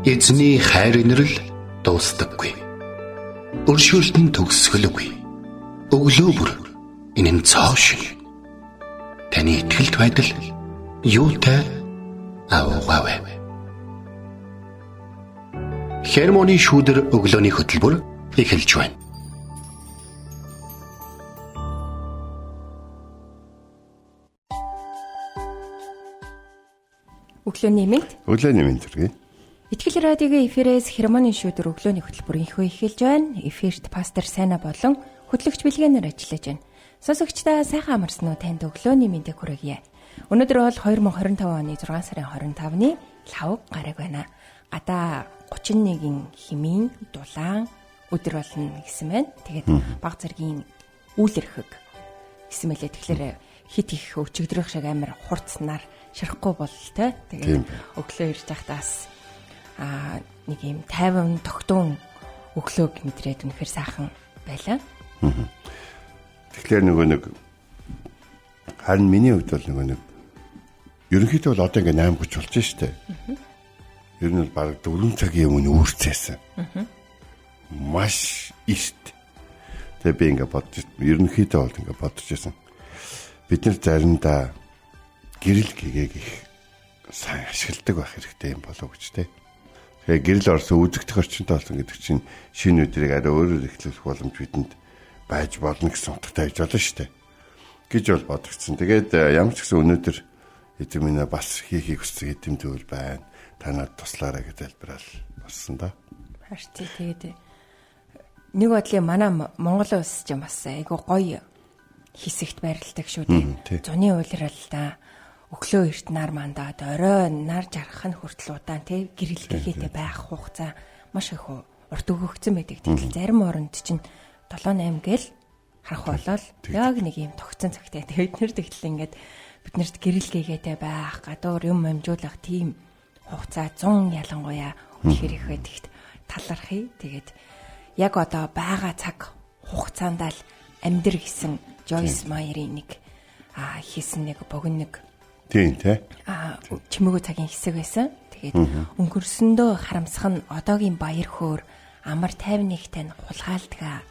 Эзний хайр инрэл дуустдаггүй. Өршөөлт нь төгсгөлгүй. Өглөө бүр энэ нь цоо шиг. Таны итгэлт байдал юутай авгавэ. Хермоны шүүдэр өглөөний хөтөлбөр эхэлж байна. Өглөөний мэнд. Өглөөний мэнд хүргэе. Итгэл радиогийн эфирээс хермоны шүүдэр өглөөний хөтөлбөр инхүү эхэлж байна. Эфирт пастор Сайна болон хөтлөгч Билгэнээр ажиллаж байна. Сонсогчдаа сайхан амарсан уу, танд өглөөний мэндийг хүргье. Өнөөдөр бол 2025 оны 6 сарын 25-ны лав гараг байна. Гадаа 31-ийн химийн дулаан өдөр болно гэсэн байна. Тэгээд баг зэргийн үйл эрхэг гэсэн мэлээ. Тэгэхээр хит их өчигдрөх шиг амар хурцнаар ширэхгүй бололтой. Тэгээд өглөө ирж байхдаас нэг юм тайван тогтун өглөөг мэдрээд үнэхээр сайхан байлаа. Тэгэхээр нэг харин миний хувьд бол нэг ерөнхийдөө бол одоо ингээ 8:30 болж штэ. Ер нь бол баг 4 цагийн өмнө үүрцээсэн. Маш ихт. Тэгээ би ингээ бодож ерөнхийдөө бол ингээ бодож байсан. Бид нар заримдаа гэрэл гэгээг их сайн ашигладаг байх хэрэгтэй юм болов уу гэж тэ. Тэгээ гэрэл орсон үзэгдэх орчинтой болсон гэдэг чинь шинэ өдрийг арай өөрөөр эхлүүлэх боломж бидэнд байж болно гэсэн утгатай байж болно шүү дээ. Гэж бол бодогдсон. Тэгээд ямар ч гэсэн өнөөдөр эзэн минь бас хийхийг хүссэн эдэм зүйл байна. Танад туслаарай гэж залбирал болсон да. Харин тэгээд нэг бодлын манай Монгол улс ч юм бас айгу гоё хэсэгт байрладаг шүү дээ. Зуны уйлралдаа өглөө эрт нар мандаад орой нар жаргах нь хүртэл удаан тий гэрэлгээтэй байх хугацаа маш их урт өгөгдсөн байдаг. Тэгэл зарим оронд чинь 7-8 гээл харах болол яг нэг юм тогтсон цагтай. Тэгээд бид нэр тэгтэл ингээд биднэрт гэрэлгээтэй байх, гадуур юм амжуулах тийм хугацаа 100 ялангуяа үнэхээр их байдагт талархъя. Тэгээд яг одоо байгаа цаг хугацаанд л амьдр гэсэн Joyce Meyer-ийн нэг хийсэн нэг богино нэг тийм тий. Чимээгөө цагийн хэсэг байсан. Тэгээд өнгөрсөндөө харамсах нь одоогийн баяр хөөр амар тайвнигтай нь хулгаалдаг.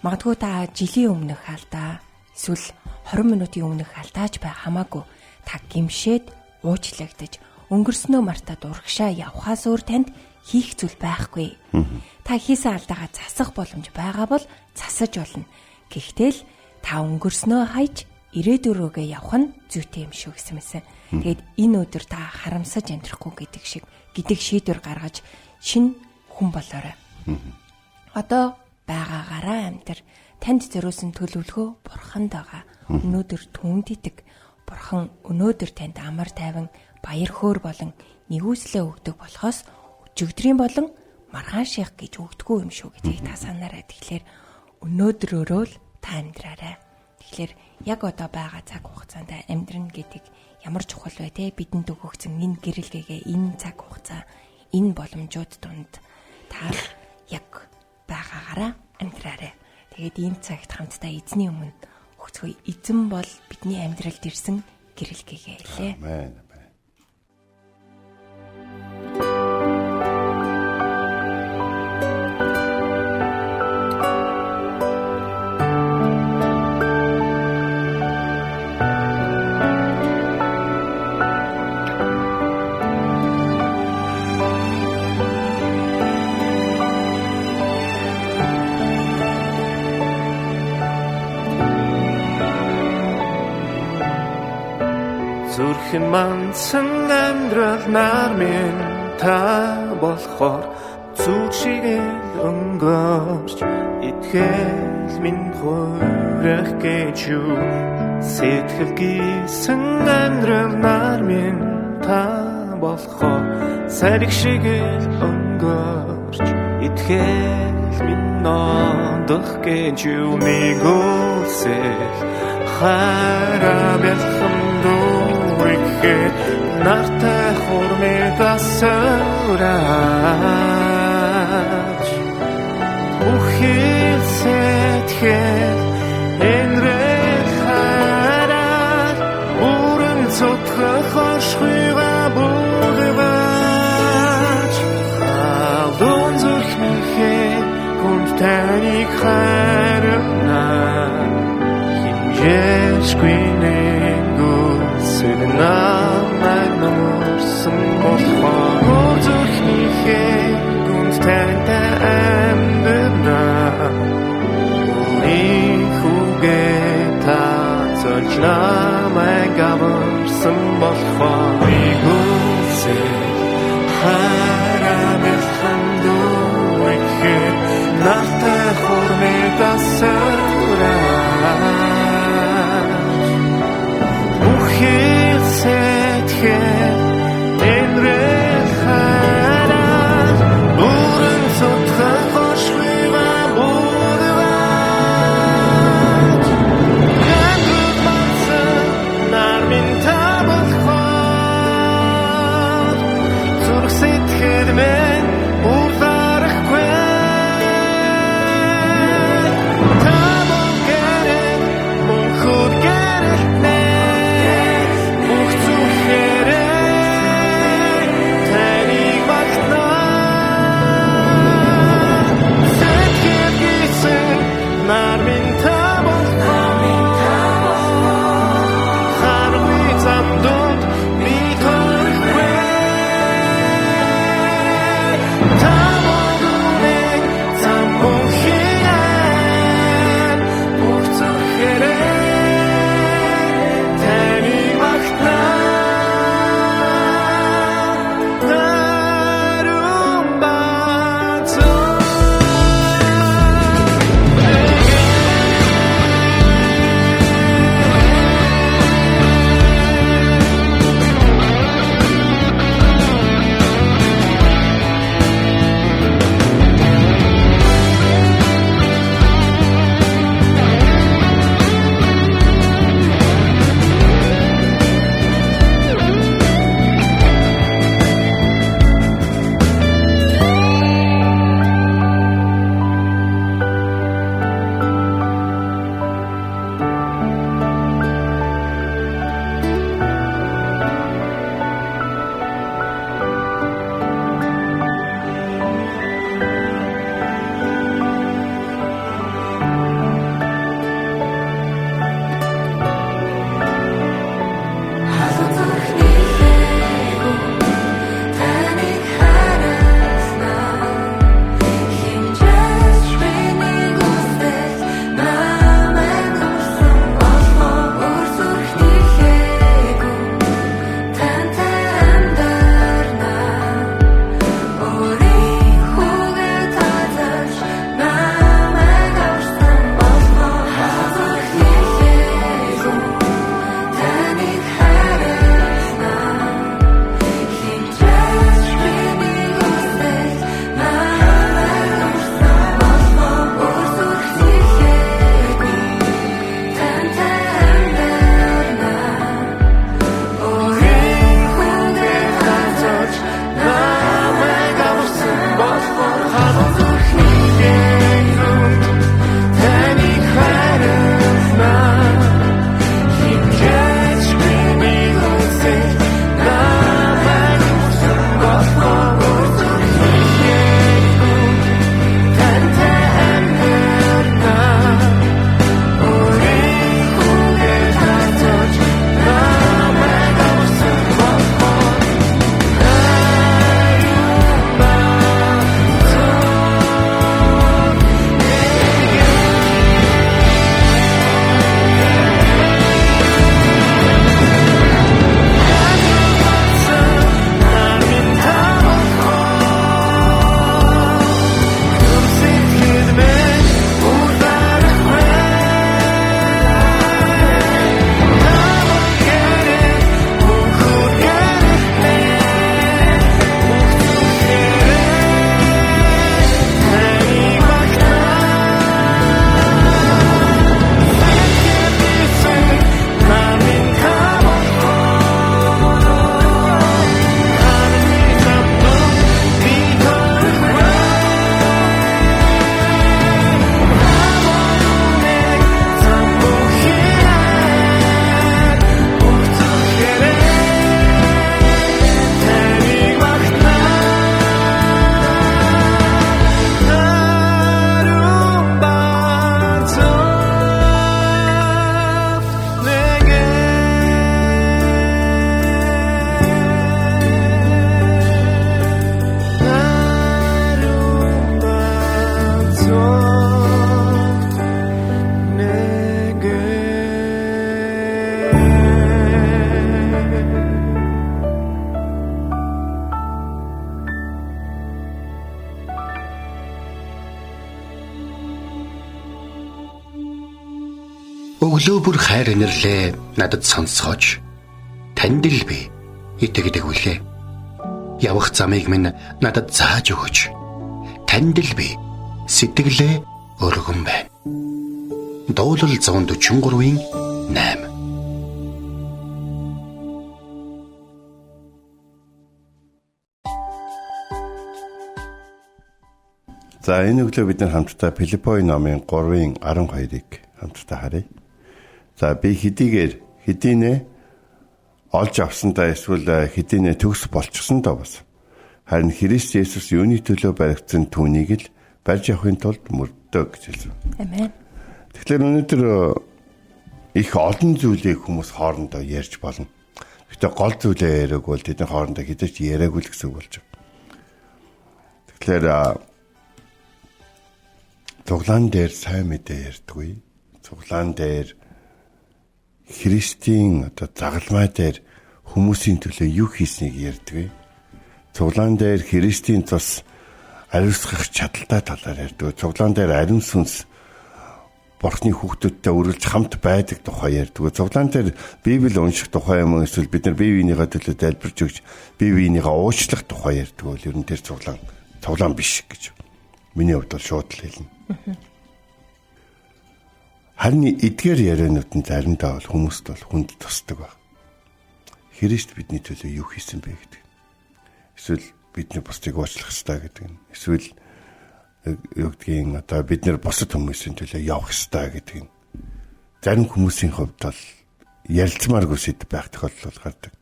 Магадгүй та жилийн өмнөх алдаа эсвэл 20 минутын өмнөх алдаач байх хамаагүй та гимшээд уучлагдаж өнгөрснөө мартаад урагшаа явхаас өөр танд хийх зүйл байхгүй. Та хийсэн алдаагаа засах боломж байгаа бол засаж болно. Гэхдээ л та өнгөрснөө хайж ирээдүрөөгөө явах нь зүйтэй юм шүү гэсэн мэсэн. Тэгээд энэ өдөр та харамсаж амьдрахгүй гэдэг шийдвэр гаргаж шинэ хүн болоорой. Одоо байгаагаараа амьдр. Танд зориулсан төлөвлөгөө бурханд байгаа. Өнөөдөр түнд итэг. Бурхан өнөөдөр танд амар тайван баяр хөөр болон нэгүслээ өгдөг болохоос өчигдрийн болон маргаан ших гэж өгдөггүй юм шүү гэдгийг та санаарай. Тэгэхээр өнөөдрөөрөө л та амьдраарай. Тэгэхээр яг одоо байгаа цаг хугацаанд амьдрын гэдэг ямар чухал вэ те, бидэнд өгөгдсөн энэ гэрэлгээгээ, энэ цаг хугацаа, энэ боломжууд донд та яг байгаагаараа амьдраарай. Тэгээд энэ цагт хамтдаа эзний өмнө өгцгөө. Эзэн бол бидний амьдралд ирсэн гэрэлгээгээ лээ. Амен. Зүрхэн мансан амьдрал нар минь та болохоор зүг шигээл өнгөрч итгэл минь хүрэх гэж юу сэтгэл гисэн амьдрал нар минь та болохоор сарих шигээл өнгөрч итгэл минь нондох гэж юу нэг үлсэл хараа бэлхэм нартай хурмидасараач ухил сэтгэл энрехараа бүрэн цотхох хошхыга бүгваач таныг хайрна хинжээшгүй нэгүсэл намайг намарсан болохоор зүрхнийхээ гүнд тантай амьдна Ихүгээ та золж намайг аварсан болохоор Игүсэл харамэлхан дүүэхээр нартай хурмэдасараа Ухил сэтхээ тэнрэл хараа Бүрэн цотхаа хошгүй ва бүрваа Яндрууд мансан нармин табалхаар Зүрх сэтгэл мэн уурахгүй Та Өглөө бүр хайр инэрлээ надад сонсгооч. Танд л би итгэдэг үлээ. Явах замыг минь надад зааж өгөөч. Танд л би сэтгэлээ өргөн байна. Дуулал 143-ийн 8. За энэ өглөө бид нар хамтдаа Филиппой номын 3-ын 12-ыг хамтдаа харъя. За би хэдийнэ олж авсандаа эсвэл хэдийнэ төгс болчихсондоо бас харин Христ Есүс юуны төлөө баригдсан түүнийг л барьж авахын тулд мөрдөө гэж хэлсэн. Амен. Тэгэхээр өнөөдөр их олон зүйлийг хүмүүс хоорондоо ярьж болно. Гэхдээ гол зүйлээ яриаг бол тэдний хоорондоо хэдэж яриаггүй л гэсэн үг болж байна. Тэгэхээр цуглаан дээр сайн мэдээ ярьдаггүй. Цуглаан дээр Христийн загалмай дээр хүмүүсийн төлөө юу хийснийг ярьдаггүй. Цуглаан дээр Христийн тус ариусгах чадaltaй талаар ярьдаггүй. Цуглаан дээр ариун сүнс Бурхны хүүхдүүдтэй үргэлж хамт байдаг тухай ярьдаггүй. Цуглаан дээр Библи унших тухай юм эсвэл бид нар бие биенийхээ төлөө тайлбарж өгч бие биенийхээ уучлах тухай ярьдаггүй. Ер нь тэр цуглаан биш гэж. Миний хувьд бол шууд л хэлнэ. Харин эдгээр ярианууд нь заримдаа бол хүмүүст бол хүнд тусдаг баг. Христ бидний төлөө юу хийсэн бэ гэдэг. Эсвэл бидний бусдыг уучлах ёстой гэдэг нь. Эсвэл юу гэдгийг бид нар бусад хүмүүсийн төлөө явах ёстой гэдэг нь. Зарим хүмүүсийн хувьд бол ярилцмааргүй сэдв байх тохиолдол гардаг.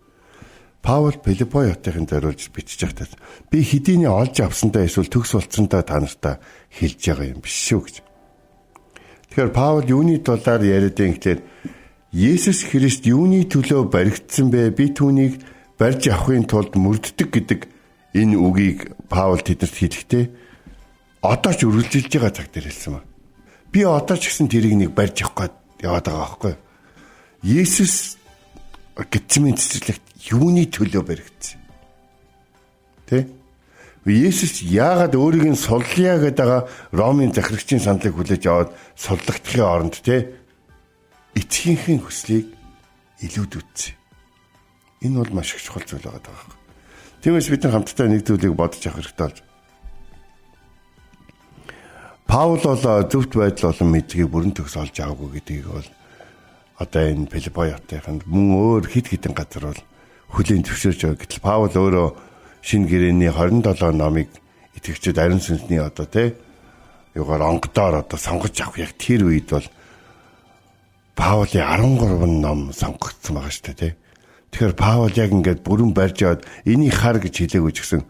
Паул Филиппой хотын зориулж бичиж байхдаа би хэдийнэ олж авсандаа эсвэл төгс болцсондоо та нартай хэлж байгаа юм биш шүү гэж. Тэгэхээр Паул юуны талаар яриад юм гэхээр Есүс Христ юуны төлөө баригдсан бэ? Би түүнийг барьж авахын тулд мөрддөг гэдэг энэ үгийг Паул тэднэрт хэлэхдээ одоо ч үргэлжилж байгаа цаг дээр хэлсэн ба. Би одоо ч гэсэн тэрийг нэг барьж авах гээд яваад байгаа байхгүй юу? Есүс Гетсеманы цэцэрлэгт юуны төлөө баригдсан? Тэ? Есүс яагаад өөрийг нь суллая гэдэг байгаа Ромын захирагчийн саналыг хүлээж аваад суллагдахын оронд эцгийнхээ хүслийг илүүдүүлсэн. Энэ бол маш их чухал зүйл байгаа даа. Тиймээс бид нар хамтдаа нэг зүйлийг бодож авах хэрэгтэй болж. Паул бол зөвхт байдал болон мэдлэгийг бүрэн төгс олж аваагүй гэдгийг бол одоо энэ Филиппой хотын мөн өөр хид хідэн газар бол хүлийн төвшөрж байгаа. Гэтэл Паул өөрөө шинэ гэрээний 27 номыг итгэгчид ариун сүнсний юугаар онгодоор сонгож авах яг тэр үед бол Паулийн 13 ном сонгогдсон байгаа шүү дээ. Тэгэхээр Паул яг ингээд бүрэн барьж аваад энийг хар гэж хэлээгүй ч гэсэн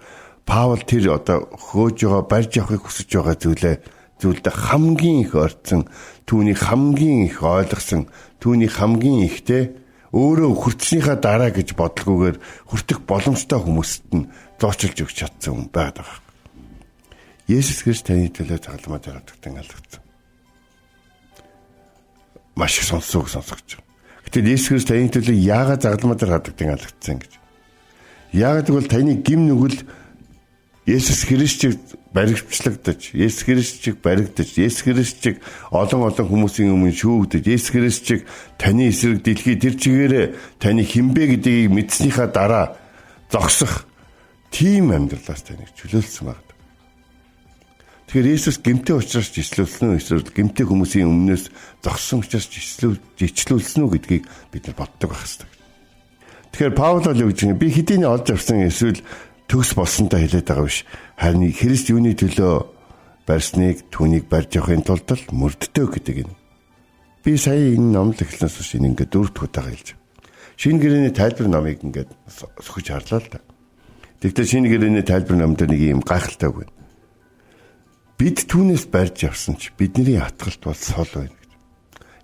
Паул тэр хөөж байгаа барьж авахыг хүсэж байгаа зүйлдээ хамгийн их орцсон, түүнийг хамгийн их ойлгосон, түүнийг хамгийн ихтэй өөрөө хүртснийхаа дараа гэж бодлогоогоор хүртэх боломжтой хүмүүст нь зоочилж өгч чадсан хүн байдаг. Есүс Христ таны төлөө загалмай дээр хатагдан алгацсан. Маш их сонсож байгаа. Гэтэл Есүс Христ таны төлөө яагаад загалмай дээр хатагдан алгацсан гэж. Яагаад гэвэл таны гим нүгэл Есүс Христчиг баригдчлагдаж, Есүс Христчиг баригдаж, Есүс Христчиг олон хүмүүсийн өмнө шүүгдэж, Есүс Христчиг таны эсрэг дэлхий тэр чигээрээ таны хинбэ гэдгийг мэдснийхаа дараа зогсох тийм амьдралаас таныг чөлөөлсөн байна. Тэгэхээр Есүс гэмтэй учраас жичлүүлсэн үү эсвэл гэмтэй хүмүүсийн өмнөөс зогссон учраас жичлүүлсэн үү гэдгийг бид нар боддог байх хэрэгтэй. Тэгэхээр Паул бол юу гэж байна? Би хэдийнэ олж авсан эсвэл төгс болсонтой хэлээд байгаа биш. Харин Христ юуны төлөө барьсныг түүнийг барьж авахын тулд л мөрддөө гэдэг юм. Би сая энэ номлог эхлэнээс хойш ингээд 4 дахь удаа хэлж. Шинэ гэрээний тайлбар номыг ингээд сөхөж харлаа л да. Тэгвэл шинэ гэрээний тайлбар номд нэг юм гайхалтай үг байна. Бид түүнээс барьж авсан ч бидний хатгалт бол сул байна гэж.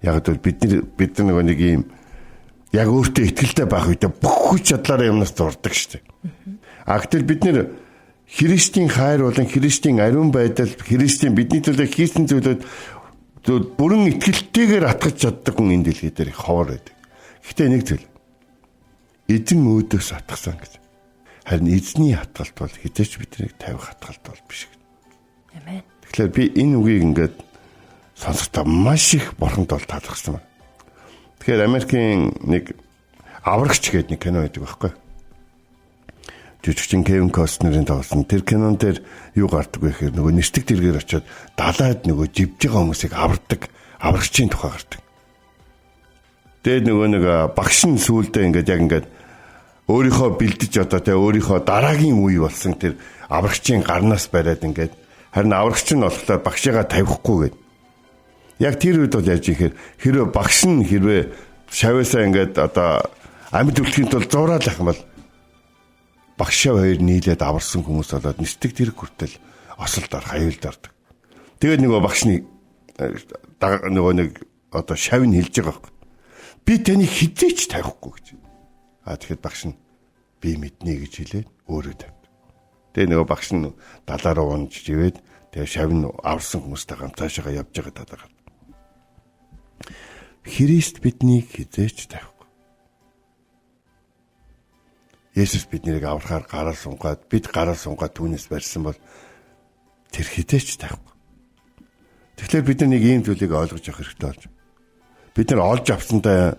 Яг л бид нар нэг юм яг өөртөө итгэлтэй байх үедээ бүх хүч чадлаараа юмнаас зурдаг штеп. Гэтэл бид нэр Христийн хайр болон Христийн ариун байдал, Христийн бидний төлөө хийсэн зүйлүүд бүрэн итгэлтэйгээр атгаж чаддаг хүн энэ дэлхий дээр ховор байдаг. Гэхдээ нэг зүйл. Эзэн өөдөөс атгасан гэж. Харин эзний хатгалт бол хизээч биднийг тавих хатгалт бол биш гэж. Тэгэхээр би энэ үгийг ингээд сонсохдоо маш их бурханд бол таалагдсан байна. Тэгэхээр Америкийн нэг аврагч гэдэг нэг кино байдаг байхгүй. Жүжигчин Кевин Костнерийн тоглосон. Тэр кинон дээр юу гардаг вэ гэхээр нөгөө нисдэг дэргээр очиод далайд нөгөө живж байгаа хүмүүсийг авардаг аврагчийн тухай гардаг. Тэгээд нөгөө нэг багш нь сүулдэ ингээд яг ингээд өөрийнхөө бэлдэж одоо тэ өөрийнхөө дараагийн үе болсон тэр аврагчийн гарнаас бариад ингээд харин аврагч нь болохоор багшигаа тавихгүй гээд. Яг тэр үед бол яаж ихээр хэрвээ багш нь хэрвээ шавьяасаа ингээд одоо амьд үлдэхийн тулд зураал ах юм бол багшаа хоёр нийлээд аварсан хүмүүс болоод нисдэг тэр хүртэл осолдоор хаюулд ордог. Тэгээд нөгөө багшны нөгөө нэг одоо шавь нь хэлж байгаа байхгүй. Би таны хизээч тавихгүй гэж. Тэгэхэд багш нь би мэднэ гэж хэлээд өөрөө тавьд. Тэгээ нөгөө багш нь далаа руу унж живээд тэгээ шавь нь аварсан хүмүүстэй хамт цаашаа явж байгаа тадагаад. Христ биднийг хизээч тавихгүй. Есүс биднийг аврахаар гараар сунгаад бид гараар сунгаад түүнээс барьсан бол тэр хизээч тавихгүй. Тэгэхээр бид нэг ийм зүйлийг ойлгож авах хэрэгтэй болж. Бид нар олж авсандаа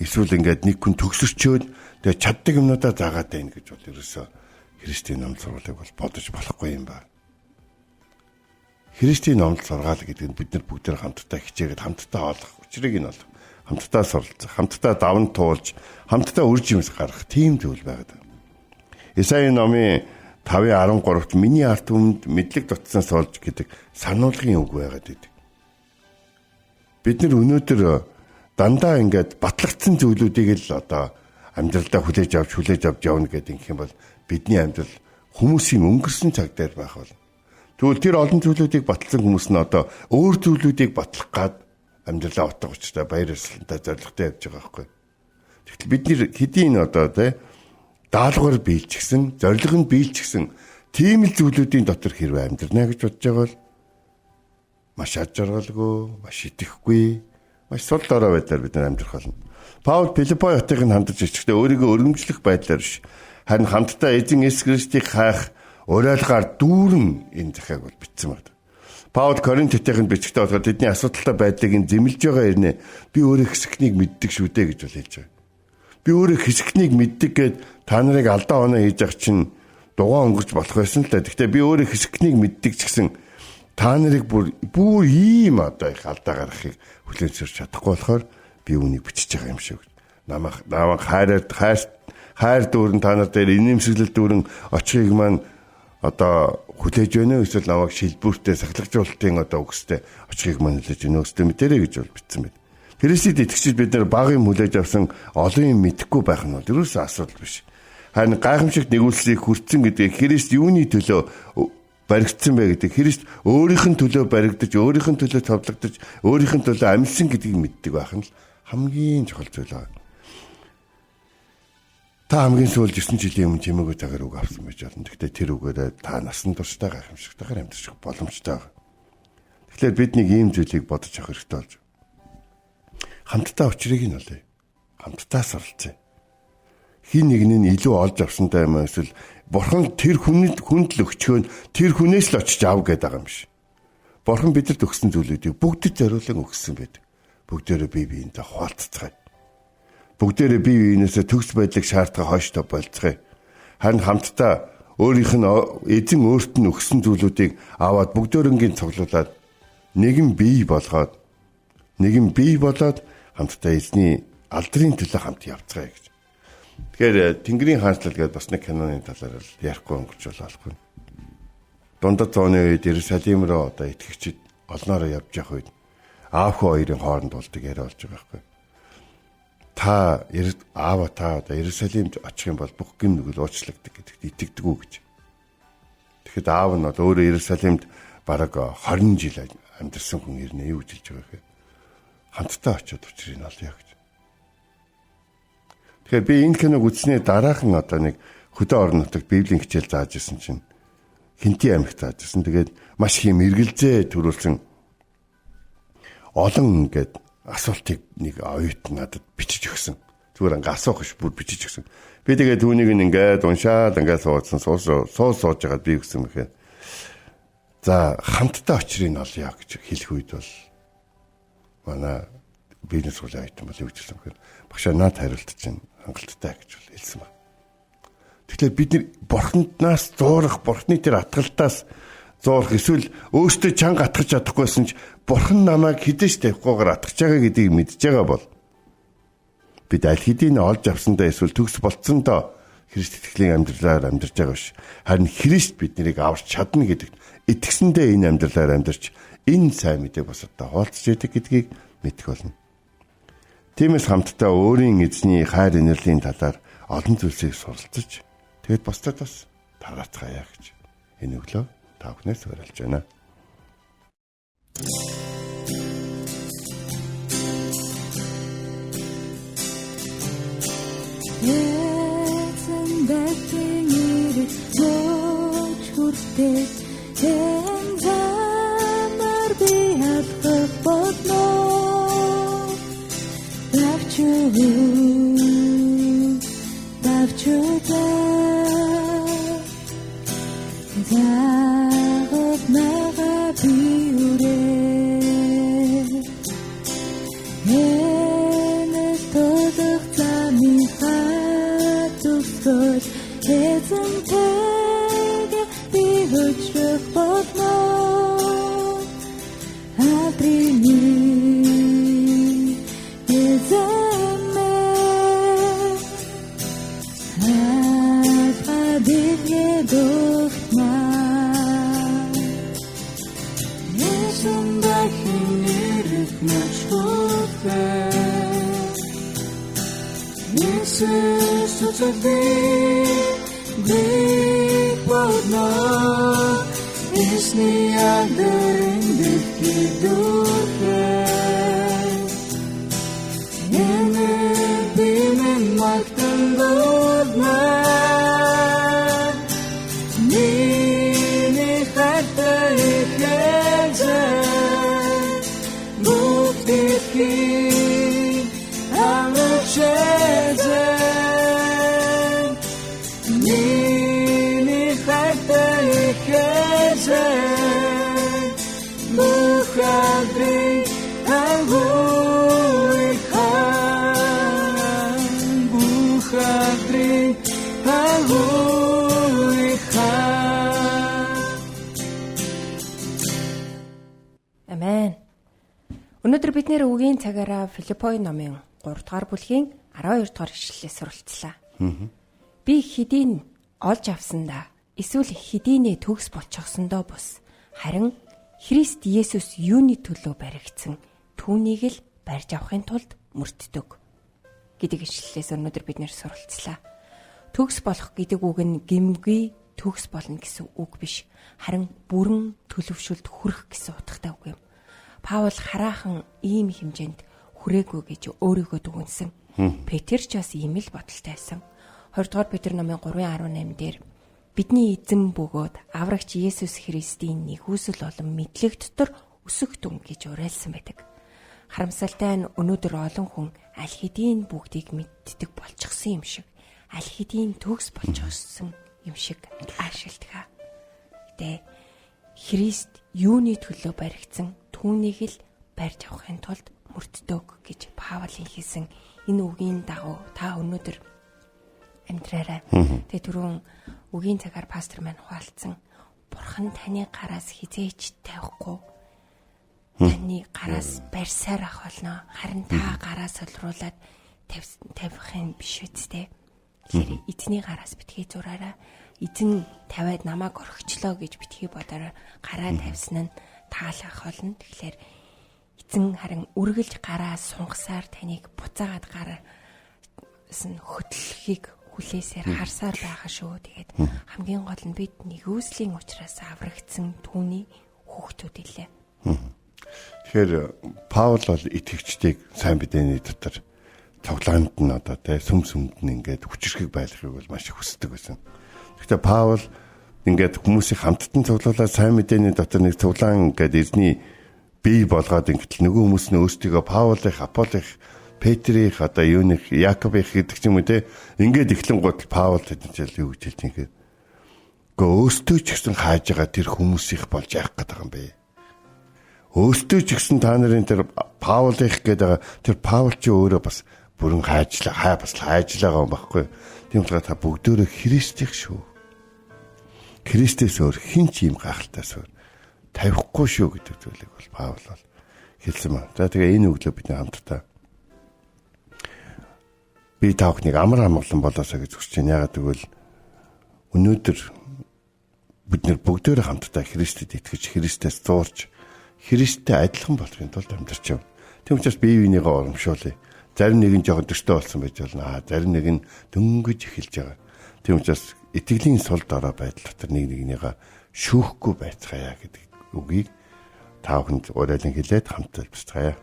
эсвэл ингээд нэг хүн төгсөрчөөд тэгээ чаддаг юмнуудаа заагаад байна гэж бол ерөөсөө Христийн номлол сургаалыг бол бодож болохгүй юм байна. Христийн номлол сургаал гэдэг нь бид нар бүгд хамтдаа хичээгээд хамтдаа олох учрыг нь олох, хамтдаа суралцах, хамтдаа даван туулж, хамтдаа үр жимс гаргах тийм зүйл байдаг. Исаийн номын 5:13-т миний арт өмнөд мэдлэг дутсан суулж гэдэг сануулгын үг байгаад байдаг. Бид нар өнөөдөр дандаа ингээд батлагдсан зүйлүүдийг л одоо амьдралдаа хүлээж авч явна гэдэг юм бол бидний амьдрал хүмүүсийн өнгөрсөн цаг дээр байх бол тэгвэл тэр олон зүйлүүдийг батлсан хүмүүс нь одоо өөр зүйлүүдийг батлах гад амьдралаа утга учиртай баяр ёслолтой зоригтой явж байгаа байхгүй. Тэгтэл бид нэр хэдийн одоо даалгавар биелчихсэн, зориг нь биелчихсэн тийм л зүйлүүдийн дотор хэрвээ амьдрнаа гэж бодож байгаа бол маш аж аргалгүй, маш итгэхгүй, маш сул дорой байдлаар бид нар амьдрах болно. Паул Филиппо хотыг нь хандаж ирчихдээ өөрийгөө өргөмжлөх байдлаар биш. Харин хамтдаа эзэн Есүс Христийг хайх уриалгаар дүүрэн энэ захиаг бол бичсэн байна. Паул Коринт хотыг нь бичгтээ болохоор тэдний асуудалтай байдлыг нь зэмлэж байгаа хэрнээ би өөрөө хэсэгнийг мэддэг шүү дээ гэж бол хэлж байгаа. Би өөрөө хэсэгнийг мэддэг гэд та нарыг алдаа оноо хийж явах чинь дугаа өнгөрч болох байсан л да. Гэхдээ би өөрөө хэсэгнийг мэддэг ч гэсэн та нарыг бүр ийм одоо их алдаа гаргахыг хүлээн зөвшөөрч чадахгүй болохоор би үүнийг бичиж байгаа юм шиг. Намайг хайр дүүрэн та нар дээр инээмсэглэл дүүрэн очихыг маань одоо хүлээж байна уу эсвэл намайг шилбүүртээ сахилгажуулалтын одоо үгстэй очихыг маань хүлээж байна уу өстэй мэдэрэй гэж бол бичсэн байна. Христэд итгэж бид нар бага юм хүлээж авсан олон юм мэдэхгүй байх нь бол ерөөсөө асуудал биш. Харин гайхамшигт нэгүүлсийг хүртсэн гэдэг Христ юуны төлөө баригдсан бэ гэдэг Христ өөрийнх нь төлөө баригдаж, өөрийнх нь төлөө товлогдож, өөрийнх нь төлөө амьдсан гэдгийг мэддэг байх нь л хамгийн чухал зүйл байна. Та хамгийн сүүлд 9 жилийн өмнө чимээгүй цагаар үг авсан байж болно. Гэхдээ тэр үгээрээ та насан туршдаа гайхамшигтайгаар амьдарч боломжтой байна. Тэгэхээр бид нэг ийм зүйлийг бодож авах хэрэгтэй болж байна. Хамтдаа учрыг нь олъё. Хамтдаа суралцъя. Хин нэг нь илүү олж авсантай юм эсвэл Бурхан тэр хүнд л өгчгөө тэр хүнээс л очиж аав гэдэг байгаа юм биш. Бурхан бидэнд өгсөн зүйлүүдийг бүгдэд зориулан өгсөн байдаг. Бүгдээрээ бие биентэй хуваалццгаая. Бүгдээрээ бие биенээсээ төгс байдлыг шаардах хойштой болцгоё. Харин хамтдаа өөрийнх нь эзэн өөрт нь өгсөн зүйлүүдийг аваад бүгдөөрөнгийн цуглуулад нэгэн бие болоод хамтдаа эзний алдрын төлөө хамт явцгаая гэж. Тэгэхээр Тэнгэрийн хаанчлал гэдэг бас нэг киноны талаар ярихгүй өнгөрч болохгүй. Дундад зууны үед Иерусалим руу одоо итгэгчид олноороо явж явах үед аав хоёрын хооронд болдог яриа болж байгаа байхгүй. Та одоо Иерусалимд очих юм бол бүх гим нүгэл уучлагддаг гэдэгт итгэдэг үү гэж. Тэгэхэд аав нь өөрөө Иерусалимд бараг 20 жил амьдарсан хүн ирнэ юу гэж хэлж байгаа хэрэг. Хамтдаа очиод учрыг нь олъё гэж. Тэгэхээр би энэ киног үзсний дараахан одоо нэг хөдөө орон нутагт Библийн хичээл зааж ирсэн чинь Хинти аймагт зааж ирсэн. Тэгээд маш их юм эргэлзээ төрүүлсэн олон ингээд асуултыг нэг оюут надад бичиж өгсөн. Зүгээр ингээ асуух биш бүр бичиж өгсөн. Би тэгээд түүнийг ингээд уншаад ингээд суудсан сууж байгаад би өгсөн мэхээр. За хамтдаа очрыг олъё гэж хэлэх үед бол манай бизнес сургуулийн оюутан бол юу гэсэн хэрэг багшаа наад хариулт чинь хангалттай гэж хэлсэн ба. Тэгэхээр бид нар бурхнаас зуурах, бурхны тэр атгалтаас зуурах эсвэл өөртөө чанга атгах чадахгүйсэн ч бурхан намайг хідэж тавихгүйгээр атгах байгаа гэдгийг мэдж байгаа бол бид аль хэдийн олж авсандаа эсвэл төгс болцсондоо Христ итгэлийн амьдралаар амьдарч байгаа биш. Харин Христ биднийг аварч чадна гэдэгт итгэсэндээ энэ амьдралаар амьдарч энэ сайн мэдээг бусадтай хуваалцж яадаг гэдгийг мэдэх болно. Тиймээс хамтдаа өөрийн эзний хайр инэрлийн талаар олон зүйлсийг суралцж тэгэд бусдаас тараацгаая гэж энэ өглөө та бүхнээс уриалж байна. Амен. Өнөөдөр бид нэр үгийн цагаараа Филиппой номын 3 дугаар бүлгийн 12 дугаар ишлэлээс суралцлаа. Би хэдийн олж авсандаа эсвэл хэдийнэ төгс болчихсондоо бус. Харин Христ Есүс юуны төлөө баригдсан түүнийг л барьж авахын тулд мөрддөг гэдэг ишлэлээс өнөөдөр бид нэр суралцлаа. Төгс болох гэдэг үг нь гэмгүй төгс болно гэсэн үг биш. Харин бүрэн төлөвшөлд хүрэх гэсэн утгатай үг юм. Паул хараахан ийм хэмжээнд хүрээгүй гэж өөрийгөө дүгнсэн. Петр ч бас ийм л бодолтой байсан. 20 дугаар Петр номын 3:18 дээр бидний эзэн бөгөөд аврагч Есүс Христийн нэгүсэл болон мэдлэг дотор өсөх дүн гэж уриалсан байдаг. Харамсалтай нь өнөөдөр олон хүн аль хэдийн бүгдийг мэддэг болчихсон юм шиг, аль хэдийн төгс болчихсон юм шиг аашилдаг. Гэтэ Христ юуны төлөө баригдсан түүнийг л барьж авахын тулд мөрддөг гэж Паулын хэлсэн энэ үгийн дагуу та өнөөдөр амьдраарай. Тэгээ түрүүн үгийн цагаар пастор маань хуваалцсан Бурхан таны гараас хизээч тавихгүй. Таны гараас барьсаар ах болно. Харин та гараа солируулад тавихын биш үстэй. Тэгэхээр эзний гараас битгий зураараа эзэн тавиад намайг орхичлоо гэж битгий бодороо гараа тавьсан нь таалах болно. Тэгэхээр эзэн харин үргэлж гараа сунгасаар таныг буцаагаад гараас нь хөтлөхийг хүлээсээр харсаар байгаа шүү. Тэгээд хамгийн гол нь бид нэгүслийн учраас аврагдсан түүний хүүхдүүд илээ. Тэгэхээр Паул бол итгэгчдийг сайн мэдээний дотор цуглаанд нь одоо сүм сүмд нь ингээд хүчрхэг байлгахыг бол маш их хүсдэг байсан. Гэхдээ Паул ингээд хүмүүсийг хамттан цуглуулаад сайн мэдээний дотор нэг цуглаан ингээд эзний бий болгоод ингээд нөгөө хүмүүс нь өөрсдөө Паулын, Аполлих, Петрих одоо юуных, Якобих гэдэг ч юм уу те ингээд эхлэн гутал Паул тэднчил юу гэж хэлж ингээд өөртөө ч гэсэн хааж байгаа тэр хүмүүсийг болж яах гээд байгаа юм бэ? Өөстөө ч гэсэн та нарын тэр Паул их гэдэг тэр Паул ч өөрөө бас бүрэн хайжлаагаа юм баггүй. Тийм болохоор та бүгдөө Христийг шүү. Христээс өөр хэн ч юм гахалтай суурь тавихгүй шүү гэдэг зүйлийг бол Паул бол хэлсэн ба. За тэгээ энэ өглөө бид хамтдаа би таахныг амар амгалан болоосоо гэж хүсэж байна. Яагаад гэвэл өнөөдөр бид нэр бүгдөө хамтдаа Христэд итгэж, Христээс зуурч, Христтэй адилхан болохын тулд амьдарч байна. Тийм учраас бие биенийгээ урамшуулъя. Зарим нэг нь жоохон төстэй болсон байж болно. Зарим нэг нь дөнгөж эхэлж байгаа. Тийм учраас итгэлийн сул дорой байдал дотор нэг нэгнийгээ шүүхгүй байцгаая гэдэг үгийг та бүхэнд уриалан хэлээд хамтдаа бэлтгэе.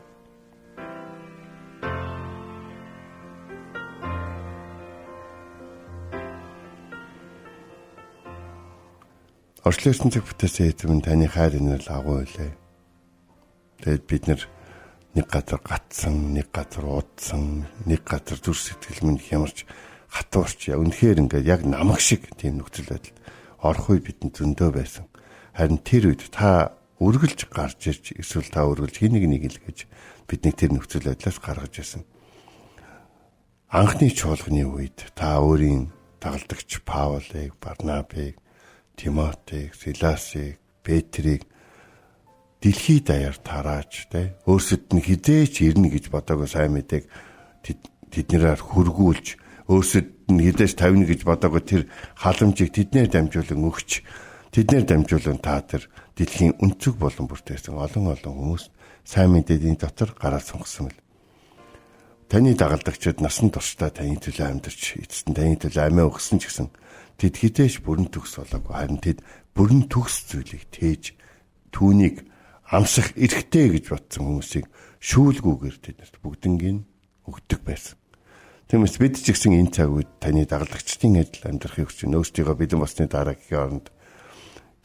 Орчлоосон цаг бүтээсэн эзэм таны хайр инээл агуу үлээ. Тэгэд бид нэг газар гатсан, нэг газар удсан, нэг газар зүр сэтгэл минь хямарч хатуурч үнэхээр ингээд яг намаг шиг тийм нөхцөл байдалд орох үе бидэнд зөндөө байсан. Харин тэр үед та үргэлж гарч ирж эсвэл та үргэлж хин нэг илгээж биднийг тэр нөхцөл байдлаас гаргаж ирсэн. Анхны чуулганы үед та өөрийн дагалдагч Паулыг, Барнабыг, Тимотиг, Силасыг, Петрийг дэлхийд даяар тарааж өөрсөд нь хизээч ирнэ гэж бодоагүй сайн мэдээг тэднэрээр хөргүүлж өөрсөд нь хизээч тавина гэж бодоагүй тэр халамжийг тэднээр дамжуулан өгч тэднээр дамжуулан та тэр дэлхийн өнцөг болон бүртээсэн олон хүмүүс сайн мэдээний дотор гараа сунгасан мэл. Таны дагалдагчид насан туршдаа таны төлөө амьдарч эцэст нь таны төлөө амиа өгсөн ч гэсэн тэд хизээч бүрэн төгс болоогүй. Харин тэд бүрэн төгс зүйлийг тээж түүнийг амсах эрхтэй гэж бодсон хүмүүсийг шүүлгүүгээр тэднэрт бүгднийг өгдөг байсан. Тиймээс бид ч гэсэн энэ цаг үед таны дагалдагчдын адил амьдрахыг хүсэж өөрсдийгөө бэлэн болсны дараа гэхийн оронд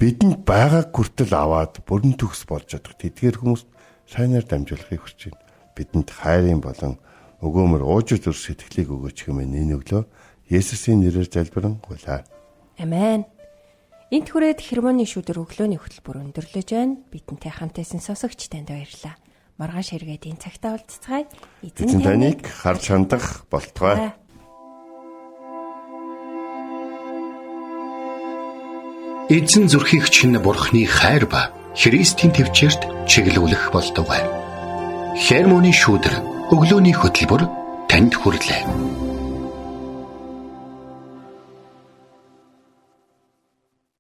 бидэнд байгаа хүртэл аваад бүрэн төгс болж чадах тэдгээр хүмүүст сайнаар дамжуулахыг хүсэж байна. Бидэнд хайрын болон өгөөмөр уужид зүр сэтгэлийг өгөөч хэмээн энэ өглөө Есүсийн нэрээр залбирэн гуйлаа. Амен. Энт хүрээд хермоны шүдэр өглөөний хөтөлбөр өндөрлөж байна. Бидэнтэй хамтайсан сонсогч танд баярлалаа. Маргааш эргээд энэ цагтаа уулзцгаая. Эзэн таныг харж хандах болтугай. Эзэн зүрхийн чинь Бурхны хайр ба Христийн төвчөрт чиглүүлэх болтугай. Хермоны шүдэр өглөөний хөтөлбөр танд хүрлээ.